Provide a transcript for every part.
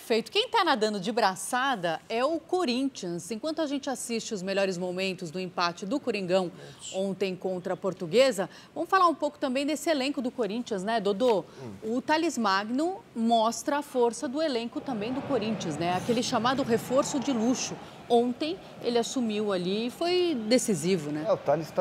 Perfeito. Quem está nadando de braçada é o Corinthians. Enquanto a gente assiste os melhores momentos do empate do Coringão ontem contra a Portuguesa, vamos falar um pouco também desse elenco do Corinthians, né, Dodô? O Talismã Magno mostra a força do elenco também do Corinthians, né? Aquele chamado reforço de luxo. Ontem ele assumiu ali e foi decisivo, né? O Thales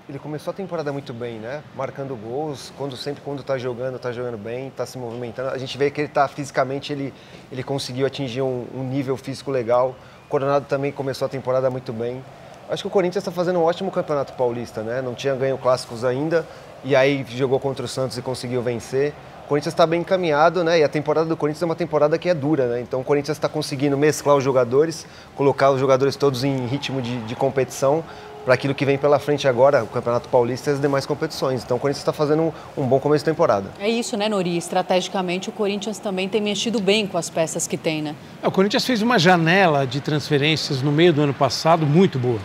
ele começou a temporada muito bem, né? Marcando gols, sempre quando tá jogando bem, tá se movimentando. A gente vê que ele tá fisicamente, ele conseguiu atingir um nível físico legal. O Coronado também começou a temporada muito bem. Acho que o Corinthians está fazendo um ótimo campeonato paulista, né? Não tinha ganho clássicos ainda e aí jogou contra o Santos e conseguiu vencer. O Corinthians está bem encaminhado, né? E a temporada do Corinthians é uma temporada que é dura, né? Então o Corinthians está conseguindo mesclar os jogadores, colocar os jogadores todos em ritmo de competição para aquilo que vem pela frente agora, o Campeonato Paulista e as demais competições. Então o Corinthians está fazendo um bom começo de temporada. É isso, né, Nori? Estrategicamente o Corinthians também tem mexido bem com as peças que tem, né? O Corinthians fez uma janela de transferências no meio do ano passado muito boa.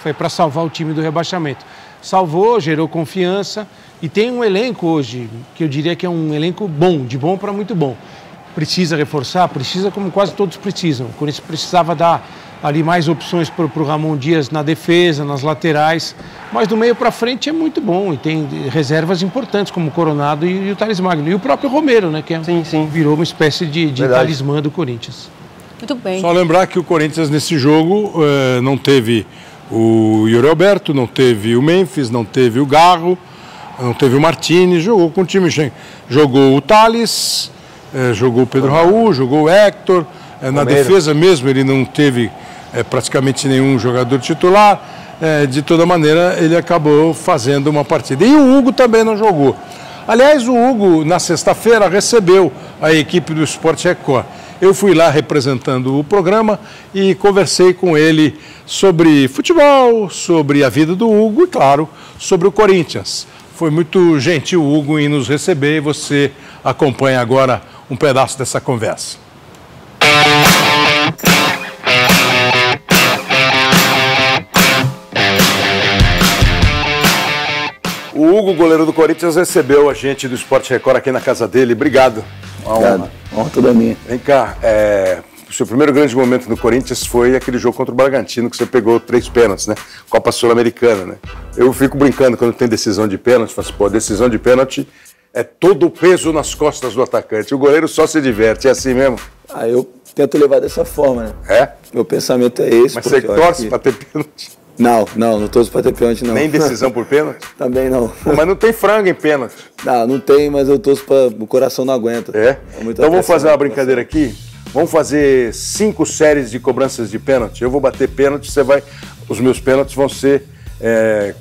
Foi para salvar o time do rebaixamento. Salvou, gerou confiança e tem um elenco hoje que eu diria que é um elenco bom, de bom para muito bom. Precisa reforçar? Precisa, como quase todos precisam. O Corinthians precisava dar ali mais opções para o Ramon Dias na defesa, nas laterais, mas do meio para frente é muito bom e tem reservas importantes como o Coronado e o Talismã Magno. E o próprio Romero, né, que virou uma espécie de talismã do Corinthians. Muito bem. Só lembrar que o Corinthians nesse jogo não teve o Yuri Alberto, não teve o Memphis, não teve o Garro, não teve o Martini, jogou com o time cheio. Jogou o Thales, jogou o Pedro Raul, jogou o Héctor. Na defesa mesmo ele não teve praticamente nenhum jogador titular. De toda maneira ele acabou fazendo uma partida. E o Hugo também não jogou. Aliás, o Hugo na sexta-feira recebeu a equipe do Sport Record. Eu fui lá representando o programa e conversei com ele sobre futebol, sobre a vida do Hugo e, claro, sobre o Corinthians. Foi muito gentil o Hugo em nos receber e você acompanha agora um pedaço dessa conversa. O Hugo, goleiro do Corinthians, recebeu a gente do Sport Record aqui na casa dele. Obrigado. Obrigado. Honra toda minha. Vem cá, o seu primeiro grande momento no Corinthians foi aquele jogo contra o Bragantino, que você pegou 3 pênaltis, né? Copa Sul-Americana, né? Eu fico brincando quando tem decisão de pênalti, falo assim, decisão de pênalti é todo o peso nas costas do atacante. O goleiro só se diverte, é assim mesmo? Eu tento levar dessa forma, né? É? Meu pensamento é esse. Mas você torce pra ter pênalti? Não torço pra ter pênalti, não. Nem decisão por pênalti? Também não. Mas não tem frango em pênalti? Não tem, mas eu torço o coração não aguenta. Então vamos fazer uma brincadeira aqui? Vamos fazer 5 séries de cobranças de pênalti. Eu vou bater pênalti, os meus pênaltis vão ser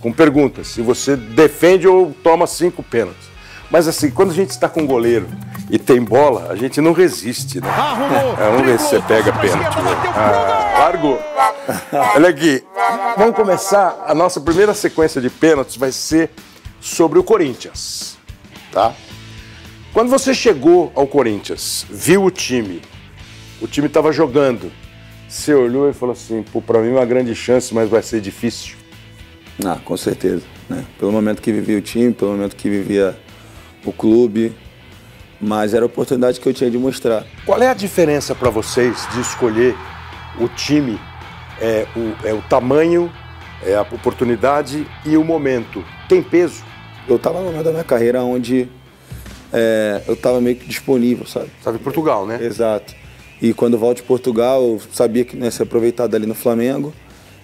com perguntas. Se você defende ou toma 5 pênaltis. Mas assim, quando a gente está com goleiro e tem bola, a gente não resiste, né? Vamos ver se você pega pênalti. Largou. Olha aqui. Vamos começar. A nossa primeira sequência de pênaltis vai ser sobre o Corinthians. Tá? Quando você chegou ao Corinthians, viu o time estava jogando, você olhou e falou assim, para mim é uma grande chance, mas vai ser difícil. Com certeza. Né? Pelo momento que vivia o time, pelo momento que vivia o clube, mas era a oportunidade que eu tinha de mostrar. Qual é a diferença para vocês de escolher o time, o tamanho, a oportunidade e o momento? Tem peso? Eu estava no momento da minha carreira onde eu estava meio que disponível, sabe? Estava em Portugal, né? Exato. E quando eu volto de Portugal, eu sabia que não ia ser aproveitado ali no Flamengo.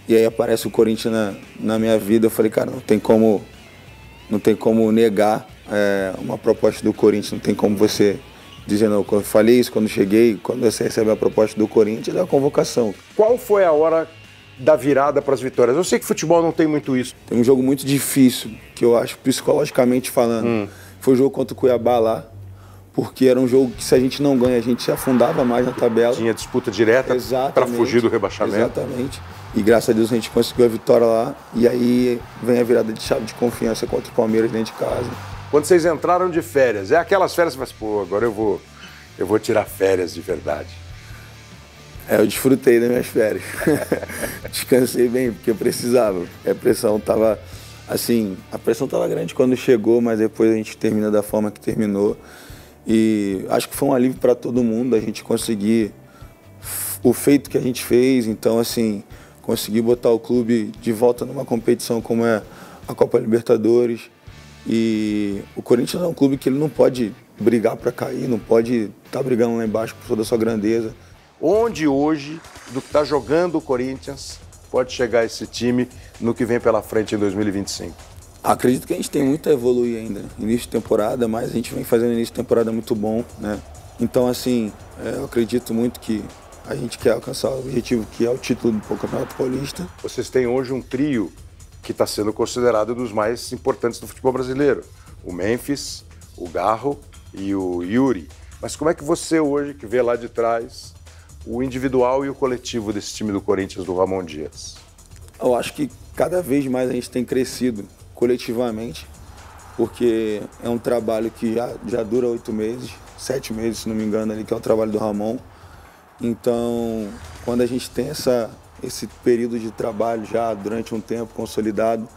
E aí aparece o Corinthians na minha vida. Eu falei, cara, não tem como negar uma proposta do Corinthians. Não tem como você dizer não. Eu falei isso quando cheguei, quando você recebe a proposta do Corinthians, é a convocação. Qual foi a hora da virada para as vitórias? Eu sei que futebol não tem muito isso. Tem um jogo muito difícil, que eu acho, psicologicamente falando. Foi o jogo contra o Cuiabá lá. Porque era um jogo que, se a gente não ganha, a gente se afundava mais na tabela. Tinha disputa direta para fugir do rebaixamento. Exatamente. E graças a Deus a gente conseguiu a vitória lá. E aí vem a virada de chave de confiança contra o Palmeiras dentro de casa. Quando vocês entraram de férias, aquelas férias, mas agora eu vou tirar férias de verdade. Eu desfrutei das minhas férias. Descansei bem, porque eu precisava. A pressão estava grande quando chegou, mas depois a gente termina da forma que terminou. E acho que foi um alívio para todo mundo a gente conseguir o feito que a gente fez. Então, assim, conseguir botar o clube de volta numa competição como é a Copa Libertadores. E o Corinthians é um clube que ele não pode brigar para cair, não pode estar brigando lá embaixo por toda a sua grandeza. Onde hoje, do que está jogando o Corinthians, pode chegar esse time no que vem pela frente em 2025? Acredito que a gente tem muito a evoluir ainda. Início de temporada, mas a gente vem fazendo início de temporada muito bom, né? Então, assim, eu acredito muito que a gente quer alcançar o objetivo que é o título do Campeonato Paulista. Vocês têm hoje um trio que está sendo considerado dos mais importantes do futebol brasileiro. O Memphis, o Garro e o Yuri. Mas como é que você hoje, que vê lá de trás, o individual e o coletivo desse time do Corinthians, do Ramon Dias? Eu acho que cada vez mais a gente tem crescido coletivamente, porque é um trabalho que já dura 8 meses, 7 meses, se não me engano, ali, que é o trabalho do Ramon. Então, quando a gente tem esse período de trabalho já durante um tempo consolidado,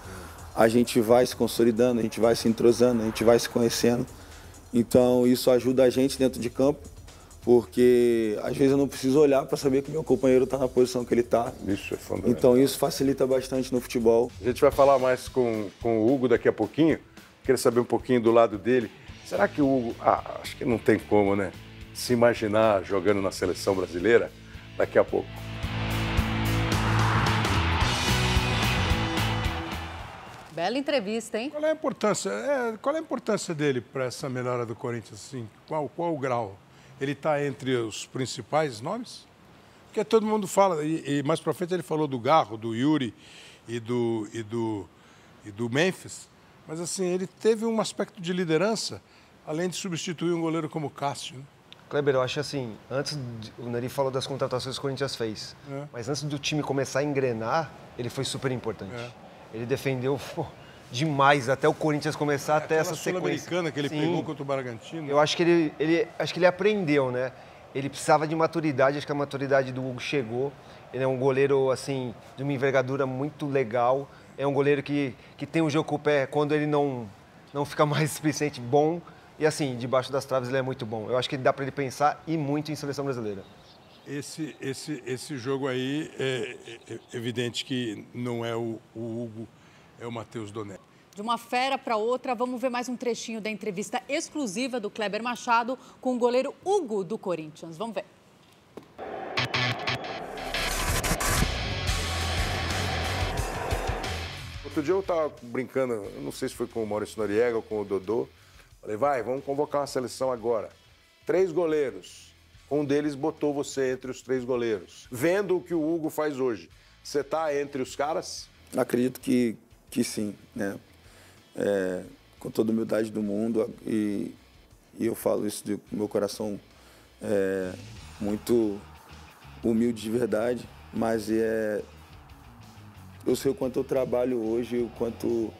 a gente vai se consolidando, a gente vai se entrosando, a gente vai se conhecendo. Então, isso ajuda a gente dentro de campo, porque às vezes eu não preciso olhar para saber que meu companheiro está na posição que ele está. Isso é fundamental. Então, isso facilita bastante no futebol. A gente vai falar mais com o Hugo daqui a pouquinho. Queria saber um pouquinho do lado dele. Será que o Hugo... acho que não tem como, né? Se imaginar jogando na seleção brasileira daqui a pouco. Bela entrevista, hein? Qual é a importância dele para essa melhora do Corinthians? Assim? Qual o grau? Ele está entre os principais nomes? Porque todo mundo fala, e mais para frente ele falou do Garro, do Yuri e do Memphis, mas assim, ele teve um aspecto de liderança, além de substituir um goleiro como o Cássio, né? Kleber, eu acho assim, o Neri falou das contratações que o Corinthians fez, mas antes do time começar a engrenar, ele foi super importante. Ele defendeu demais até o Corinthians começar até essa sequência. Sul-Americana que ele pegou contra o Bragantino. Eu acho que ele aprendeu, né? Ele precisava de maturidade, acho que a maturidade do Hugo chegou. Ele é um goleiro, assim, de uma envergadura muito legal. É um goleiro que tem um jogo com o pé quando ele não fica mais suficiente bom. E, assim, debaixo das traves ele é muito bom. Eu acho que dá para ele pensar e muito em seleção brasileira. Esse jogo aí é evidente que não é o Hugo, é o Matheus Donelli. De uma fera para outra, vamos ver mais um trechinho da entrevista exclusiva do Kleber Machado com o goleiro Hugo do Corinthians. Vamos ver. Outro dia eu estava brincando, eu não sei se foi com o Maurício Noriega ou com o Dodô. Falei, vamos convocar uma seleção agora. 3 goleiros. Um deles botou você entre os 3 goleiros. Vendo o que o Hugo faz hoje, você está entre os caras? Acredito que sim, né? Com toda a humildade do mundo, e eu falo isso do meu coração muito humilde de verdade, mas eu sei o quanto eu trabalho hoje, o quanto,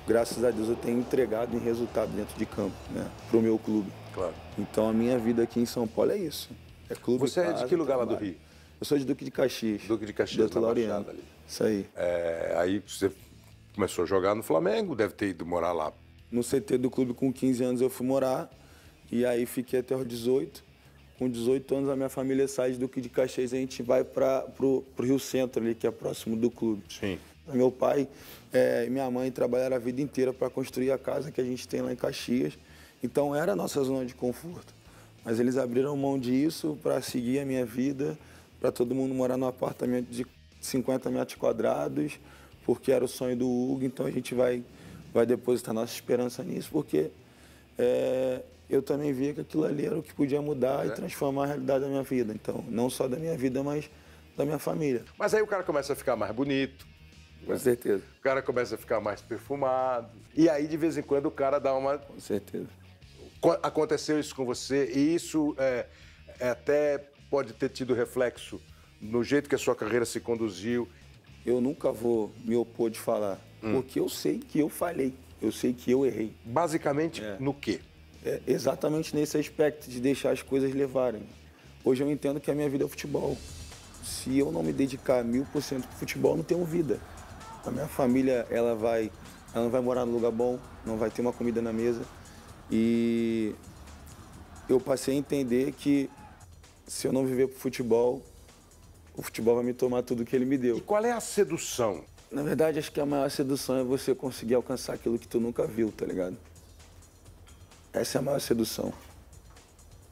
graças a Deus, eu tenho entregado em resultado dentro de campo, né? Para o meu clube. Claro. Então, a minha vida aqui em São Paulo é isso. É clube, você casa, é de que lugar trabalho. lá do Rio? Eu sou de Duque de Caxias. Duque de Caxias, na Baixada ali. Isso aí. Aí você começou a jogar no Flamengo, deve ter ido morar lá. No CT do clube, com 15 anos, eu fui morar. E aí fiquei até os 18. Com 18 anos, a minha família sai de Duque de Caxias e a gente vai para o Rio Centro, ali, que é próximo do clube. Sim. Meu pai e minha mãe trabalharam a vida inteira para construir a casa que a gente tem lá em Caxias. Então, era a nossa zona de conforto. Mas eles abriram mão disso para seguir a minha vida, para todo mundo morar num apartamento de 50 metros quadrados, porque era o sonho do Hugo. Então, a gente vai depositar nossa esperança nisso, porque eu também via que aquilo ali era o que podia mudar e transformar a realidade da minha vida. Então, não só da minha vida, mas da minha família. Mas aí o cara começa a ficar mais bonito. Com certeza. O cara começa a ficar mais perfumado. E aí, de vez em quando, o cara dá uma... Com certeza. Aconteceu isso com você e isso até pode ter tido reflexo no jeito que a sua carreira se conduziu. Eu nunca vou me opor de falar, porque eu sei que eu falhei, eu sei que eu errei. Basicamente, no quê? Exatamente nesse aspecto de deixar as coisas levarem. Hoje eu entendo que a minha vida é futebol. Se eu não me dedicar 1000% para o futebol, eu não tenho vida. A minha família, ela não vai morar num lugar bom, não vai ter uma comida na mesa. E eu passei a entender que se eu não viver pro futebol, o futebol vai me tomar tudo que ele me deu. E qual é a sedução? Na verdade, acho que a maior sedução é você conseguir alcançar aquilo que tu nunca viu, tá ligado? Essa é a maior sedução.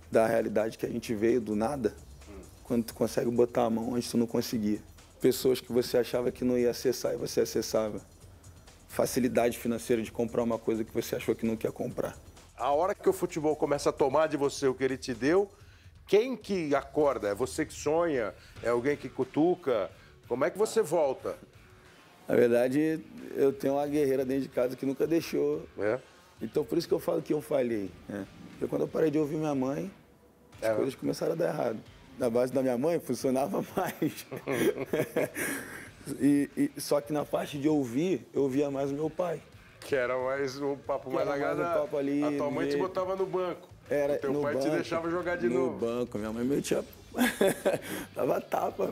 Da realidade que a gente veio do nada, quando tu consegue botar a mão onde tu não conseguia. Pessoas que você achava que não ia acessar e você acessava. Facilidade financeira de comprar uma coisa que você achou que não quer comprar. A hora que o futebol começa a tomar de você o que ele te deu, quem que acorda? É você que sonha? É alguém que cutuca? Como é que você volta? Na verdade, eu tenho uma guerreira dentro de casa que nunca deixou. É? Então, por isso que eu falo que eu falhei, né? Porque quando eu parei de ouvir minha mãe, as coisas começaram a dar errado. Na base da minha mãe, funcionava mais. Só que na parte de ouvir, eu ouvia mais o meu pai. Que era mais um papo mais agradável. Um papo ali, a tua mãe te botava no banco. Era o teu no pai banco, te deixava jogar de novo. No banco, minha mãe metia... Dava tapa.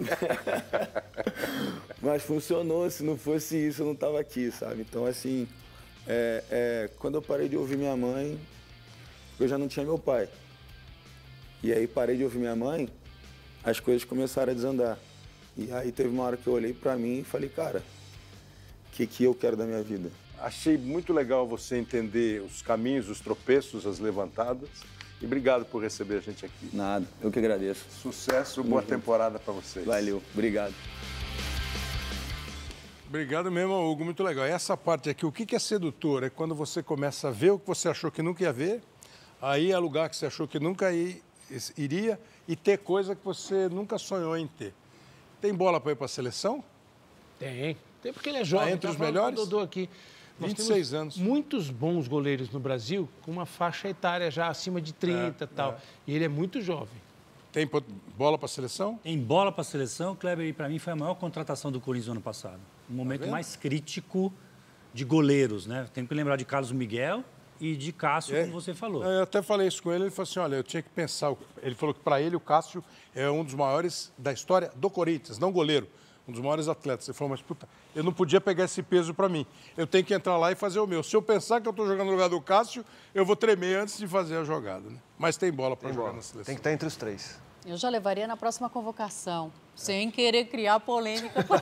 Mas funcionou, se não fosse isso, eu não tava aqui, sabe? Então, assim, quando eu parei de ouvir minha mãe, eu já não tinha meu pai. E aí parei de ouvir minha mãe, as coisas começaram a desandar. E aí teve uma hora que eu olhei pra mim e falei, cara, o que eu quero da minha vida? Achei muito legal você entender os caminhos, os tropeços, as levantadas. E obrigado por receber a gente aqui. Nada, eu que agradeço. Sucesso, boa temporada pra vocês. Valeu, obrigado. Obrigado mesmo, Hugo, muito legal. E essa parte aqui, o que é sedutor? É quando você começa a ver o que você achou que nunca ia ver, aí é lugar que você achou que nunca iria e ter coisa que você nunca sonhou em ter. Tem bola para ir para a seleção? Tem porque ele é jovem. Entre os melhores? Dodô aqui. 26 anos. Muitos bons goleiros no Brasil com uma faixa etária já acima de 30 e tal. E ele é muito jovem. Tem bola para a seleção? Tem bola para a seleção. Kleber, para mim, foi a maior contratação do Corinthians no ano passado. Um momento mais crítico de goleiros, né? Tem que lembrar de Carlos Miguel e de Cássio, como você falou. Eu até falei isso com ele, ele falou assim, olha, eu tinha que pensar... Ele falou que para ele o Cássio é um dos maiores da história do Corinthians, não goleiro. Um dos maiores atletas. Ele falou, mas puta, eu não podia pegar esse peso para mim. Eu tenho que entrar lá e fazer o meu. Se eu pensar que eu estou jogando no lugar do Cássio, eu vou tremer antes de fazer a jogada, né? Mas tem bola para jogar na seleção. Tem que estar entre os três. Eu já levaria na próxima convocação, sem querer criar polêmica.